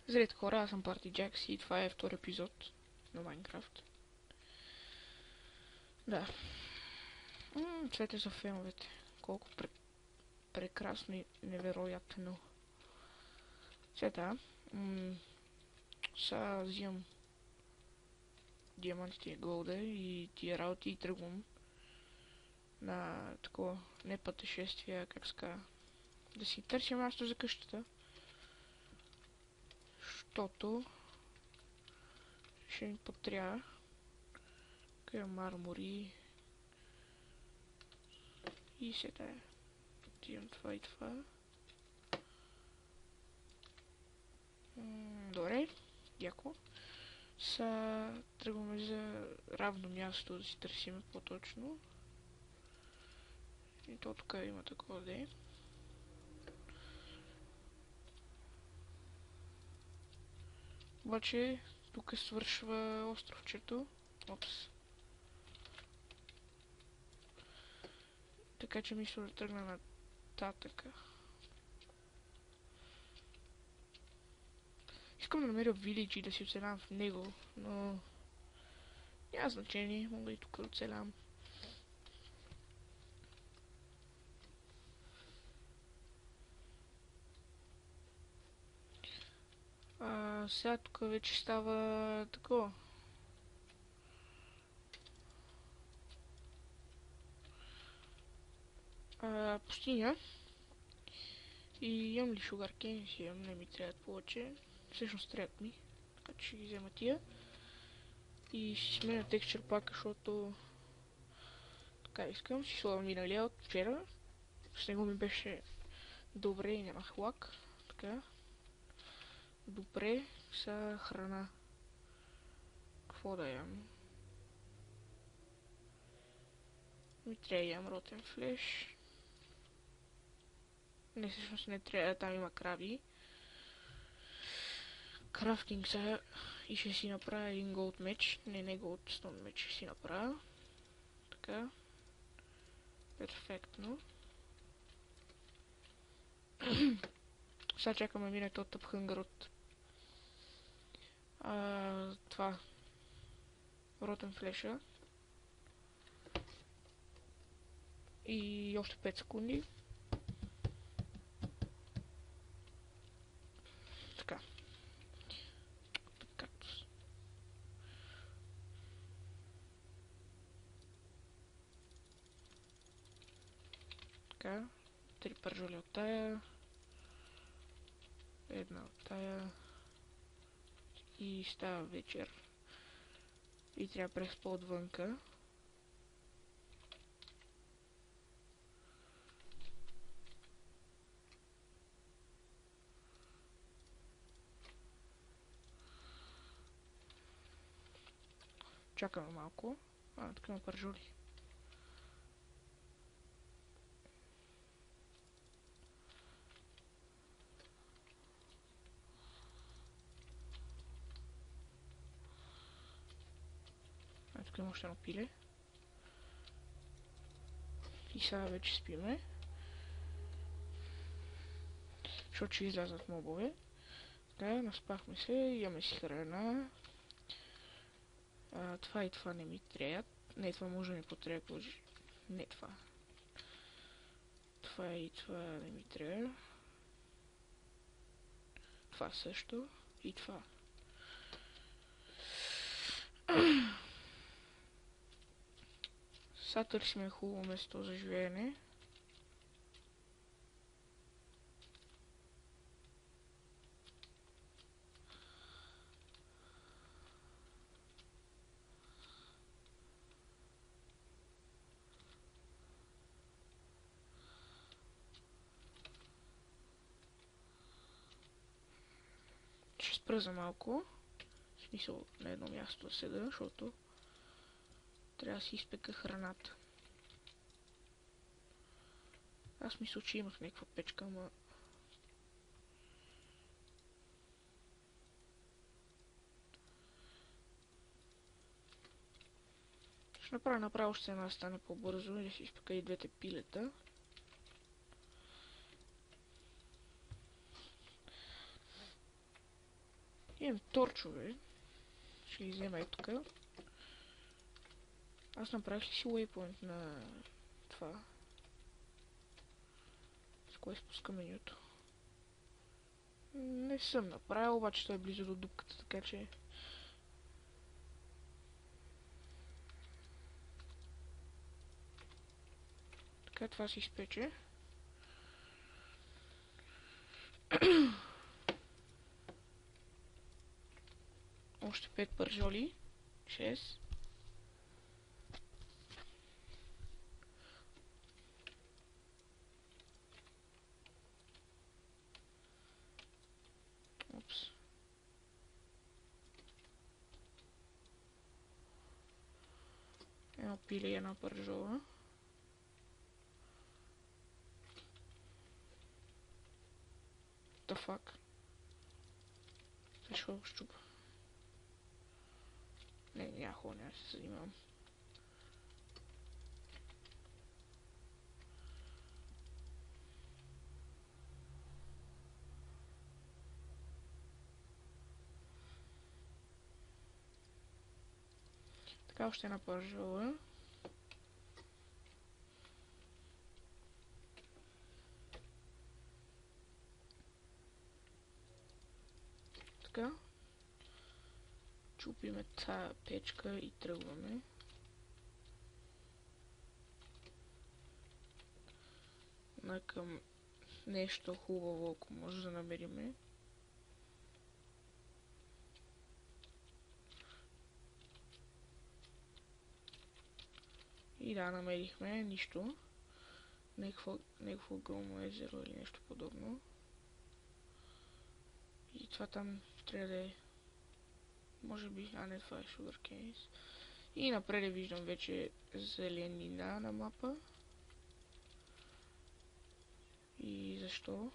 Здравейте хора, аз съм Party Jax и това е втори епизод на Майнкрафт. Да. Цвете са феновете. Колко прекрасно и невероятно. Цвета. Сега взимам диамантите и голда и тия работи и тръгвам на такова не пътешествие, как ска, да си търся място за къщата. Щото ще ми потрябва къде мармори и сега взимам това и това. Добре, яко. Са тръгваме за равно място да си търсим по-точно. И то тук има такова да е. Обаче тук свършва островчето. Опс. Така че мисля да тръгна нататъка. Искам да намеря вилидж и да си оцелявам в него, но няма значение, мога и тук да оцелявам. Сега тук вече става такова. Пустиня. И имам ли шугаркейн? Си имам, не ми трябват повече. Всъщност трябват ми. Така че ще ги взема тия. И ще сменя текстчер пака, защото така искам. Си слагам миналия от вчера. С него ми беше добре и нямах лак. Така. Добре. Са храна. Какво да ям? Ми трябва да ям ротен флеш. Не, всъщност не трябва, там има краби. Крафтинг сега и ще си направя един голд меч. Не голд стон меч ще си направя. Така. Перфектно. Сега чакаме мине този тъп хънгър от това ротен флеша. И още 5 секунди. Така. Кактус. Така. 3 пържоли от тая. Една от тая. И става вечер. И трябва да преспа отвънка. Чакаме малко. Тук има пържоли. Тук има още едно пиле. И сега вече спиме. Защото ще излязат мобове. Така, наспахме се, имаме си храна. Това и това не ми трябва. Не, това може да ми потребва. Не това. Това и това не ми трябва. Това също. И това. Сега търсиме хубаво место за живеене. Ще спра за малко. В смисъл на едно място да седа, защото трябва да си изпека храната. Аз мисля, че имах някаква печка, ама... Ще направя направо, ще една стане по-бързо и да си изпека и двете пилета. Имам торчове. Ще ги взема и тук. Аз направих ли си waypoint на това? С кое спуска менюто? Не съм направил, обаче той е близо до дупката, така че... Така това се изпече. Още 5 пържоли. 6. Опс. Едно пиле и една пържола. The fuck? Защо го щупа? Не, няма хубаво, няма се занимавам. Така, още една пържола. Така. Чупиме тази печка и тръгваме. Към нещо хубаво, ако може да намериме. И да, намерихме нищо. Някакво гълно езеро или нещо подобно. И това там трябва да е... Може би... А не, това е Sugar Canes. И напред виждам вече зеленина на мапа. И защо?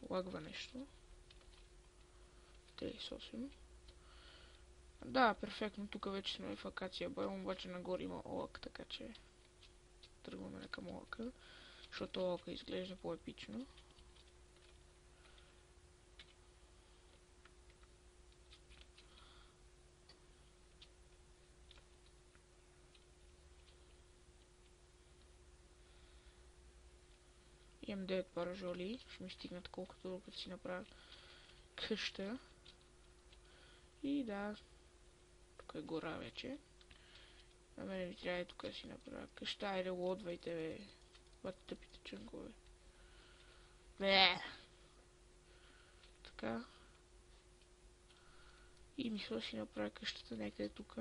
Лагва нещо. Тъй съвсем. Да, перфектно. Тук вече сме в Акация Biome, обаче нагоре има олак, така че тръгваме към олака. Защото олака изглежда по-епично. Имам 9 пържоли, ще ми стигнат колкото докато си направя къща. И да, тук е гора вече. На мене ми трябва и тук да си направя къща. Айде, лодвайте, бе. Бате тъпите чънкове. Бе! Така. И мисля да си направя къщата някъде тук.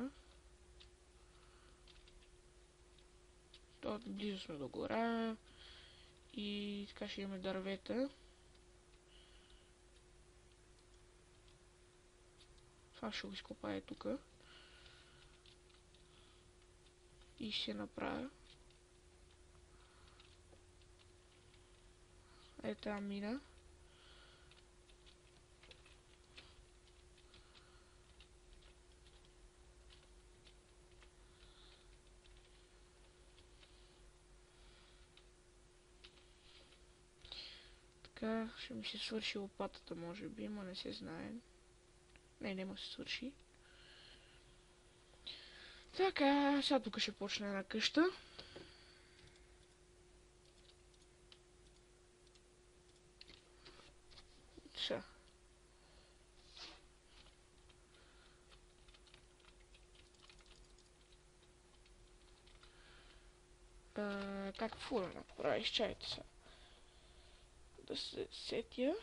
Близо сме до гора. И така ще имаме дървета. Това ще го изкопая тук. И ще направя. Ета мина. Така, ще ми се свърши лопатата, може би, но не се знае. Не, няма се свърши. Така, сега тук ще почне една къща. Сега. Какво да направиш? Чайте сега. Да се сетя.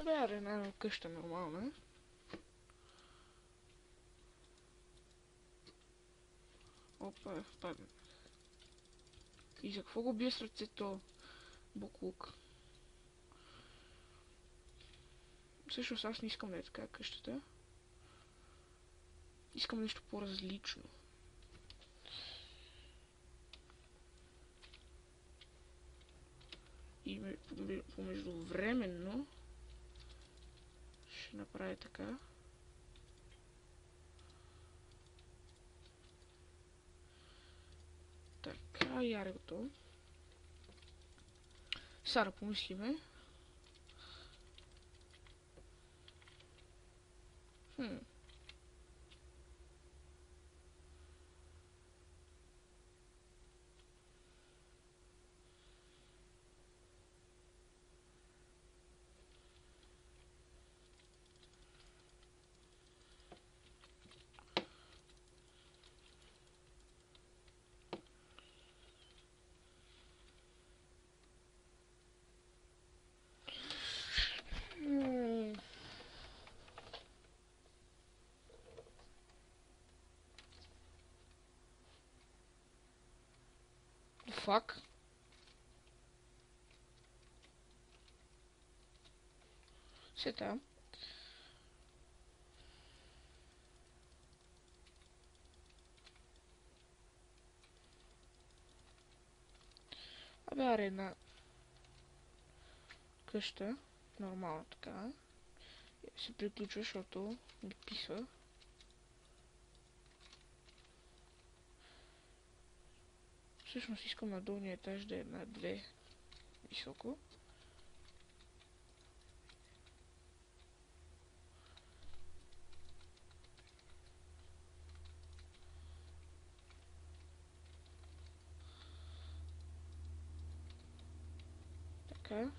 Бе, една къща нормална. Опа, падна. И за какво го бие с ръцето буклук? Всъщност аз не искам да е така къщата. Искам нещо по-различно. И помеждувременно ще направя така. Така, яре готово. Сега да помислиме. Fuck. Сета. Абе, аре една къща. Нормално така. Се приключва, защото ми писва. Всъщност искам на долния етаж да е на 2 високо. Така.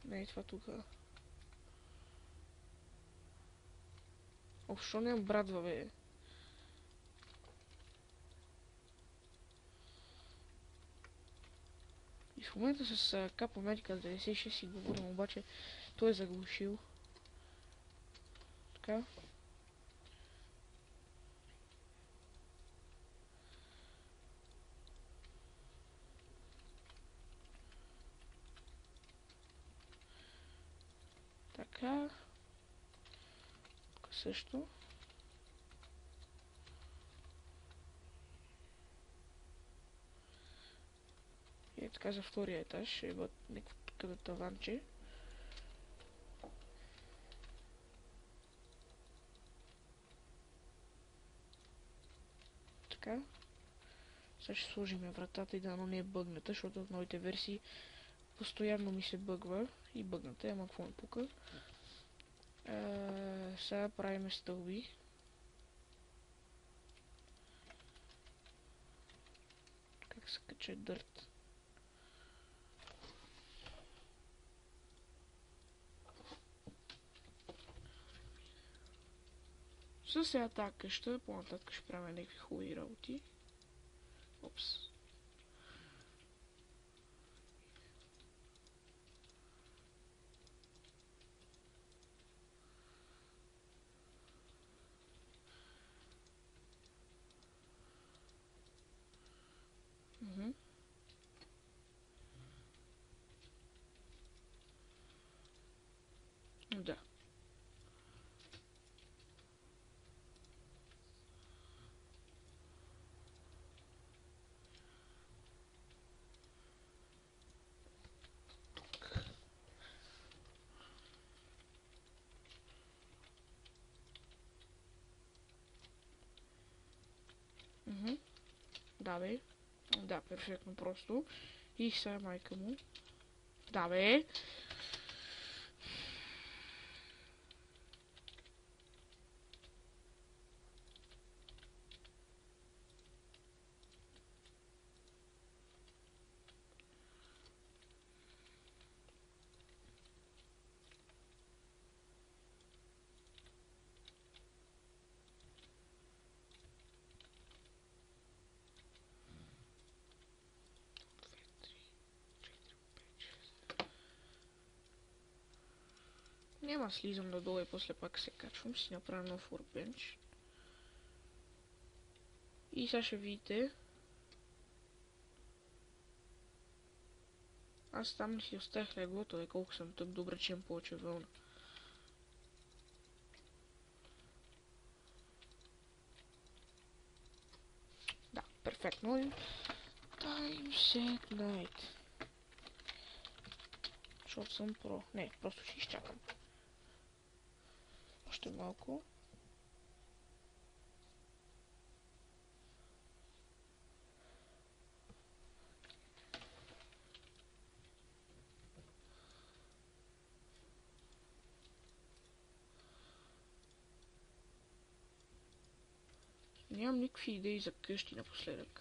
Не е това тук. Общо нямам брадва, бе. И в момента с Капа Медика 96 си говорим, обаче той е заглушил. Така. Така. Тук също. И е така за втория етаж. Ще има някакво тук таванче. Така. Сега ще сложим вратата и дано не е бъгната, защото в новите версии постоянно ми се бъгва и бъгната, ама какво ме пука. Сега правим стълби. Как се кача дърт? Със сега тази къща, по-нататък ще правим някакви хубави работи. Опс. Да. Да, бе. Да, перфектно просто. И сега майка му. Да, бе. Няма, слизам надолу и после пак се качвам. Си направя нов workbench. И сега ще видите. Аз там си оставях леглото, и колко съм тук, добре, че имам повече вълна. Да, перфектно. Time set night. Защото съм про. Не, просто ще изчакам. Още малко. Нямам никакви идеи за къщи напоследък.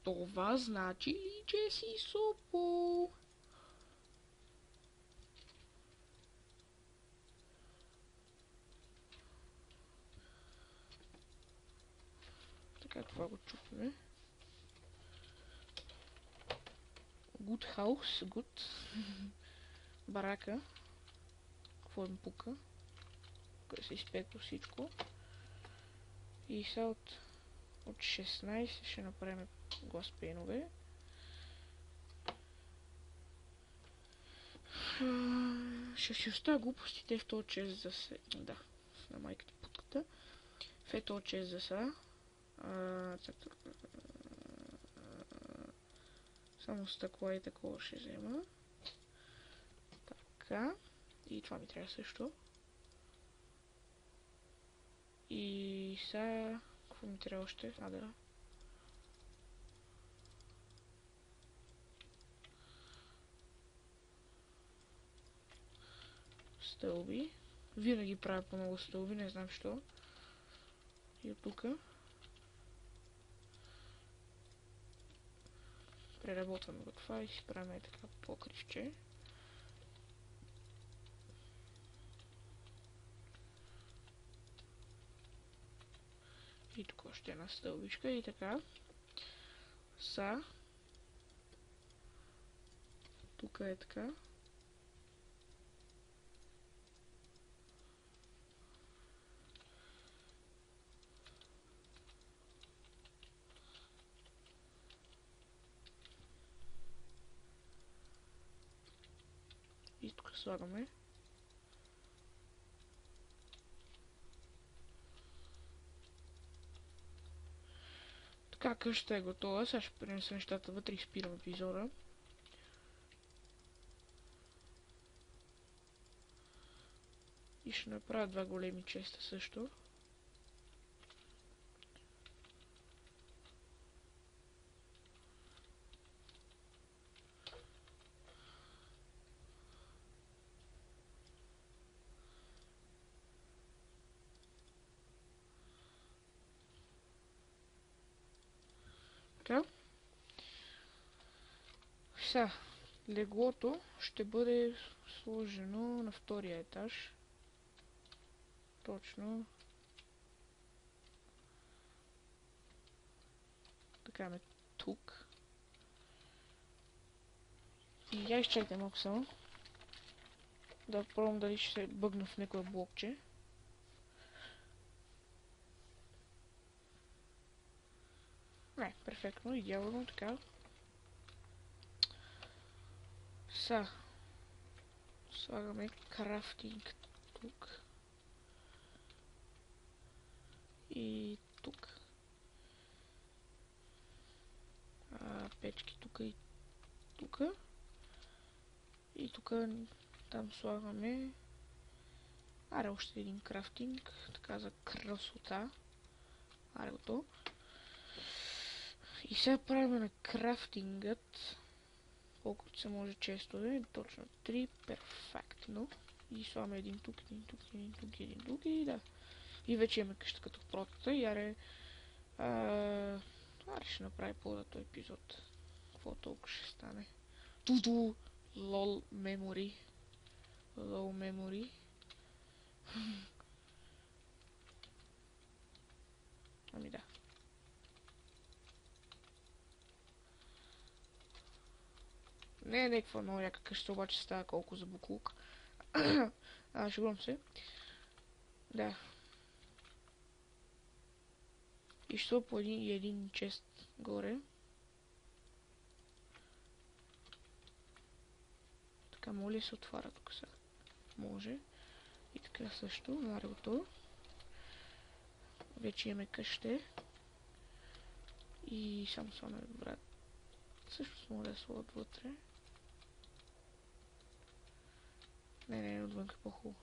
Това значи ли, че си супо? Така, това го чупиме. Good house, good. Барака. Какво им пука? Къде се изпеква всичко. И сега от 16 ще направим гласпенове. Ще си оставя глупостите в този чест за се... Да, на майката путката. В този чест за сега. Само стъкла и такова ще взема. Така. И това ми трябва също. И сега... Какво ми трябва още? Да. Стълби. Винаги правя по много стълби, не знам що. И от тука. Преработваме го това и си правим така покривче. И тук още една стълбичка и така. Тук е така. И тук слагаме. Така, къщата е готова. Сега ще пренеса нещата вътре и спирам епизода. И ще направя два големи честа също. Така. Сега, леглото ще бъде сложено на втория етаж. Точно. Така ме тук. И я изчакайте малко само. Да пробвам дали ще се бъгна в някое блокче. Не, перфектно, идеално, така. Сега слагаме крафтинг тук. И тук. Печки тук и тук. И тук там слагаме още един крафтинг, така за красота. Готово. И сега правим на крафтингът колкото се може често да е, точно 3, перфектно. И слагаме един тук, един тук, един тук, един тук и да. И вече имаме къща като протата и аре ще направи по този епизод. Какво толкова ще стане? Тудо! Лол мемори. Лол мемори. Ами да. Не е някаква много яка къща, обаче става колко за буклук. Шегувам се. Да. И ще по един чест горе. Така, моля се отваря тук сега. Може. И така също, наре готово. Вече имаме къще. И само слагаме брат. Също мога да слагат вътре. Не, отвънка по-хубаво.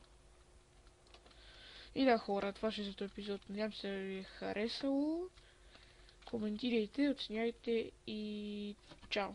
И да, хора, това ще е за този епизод. Надявам се да ви е харесало. Коментирайте, оценяйте и чао!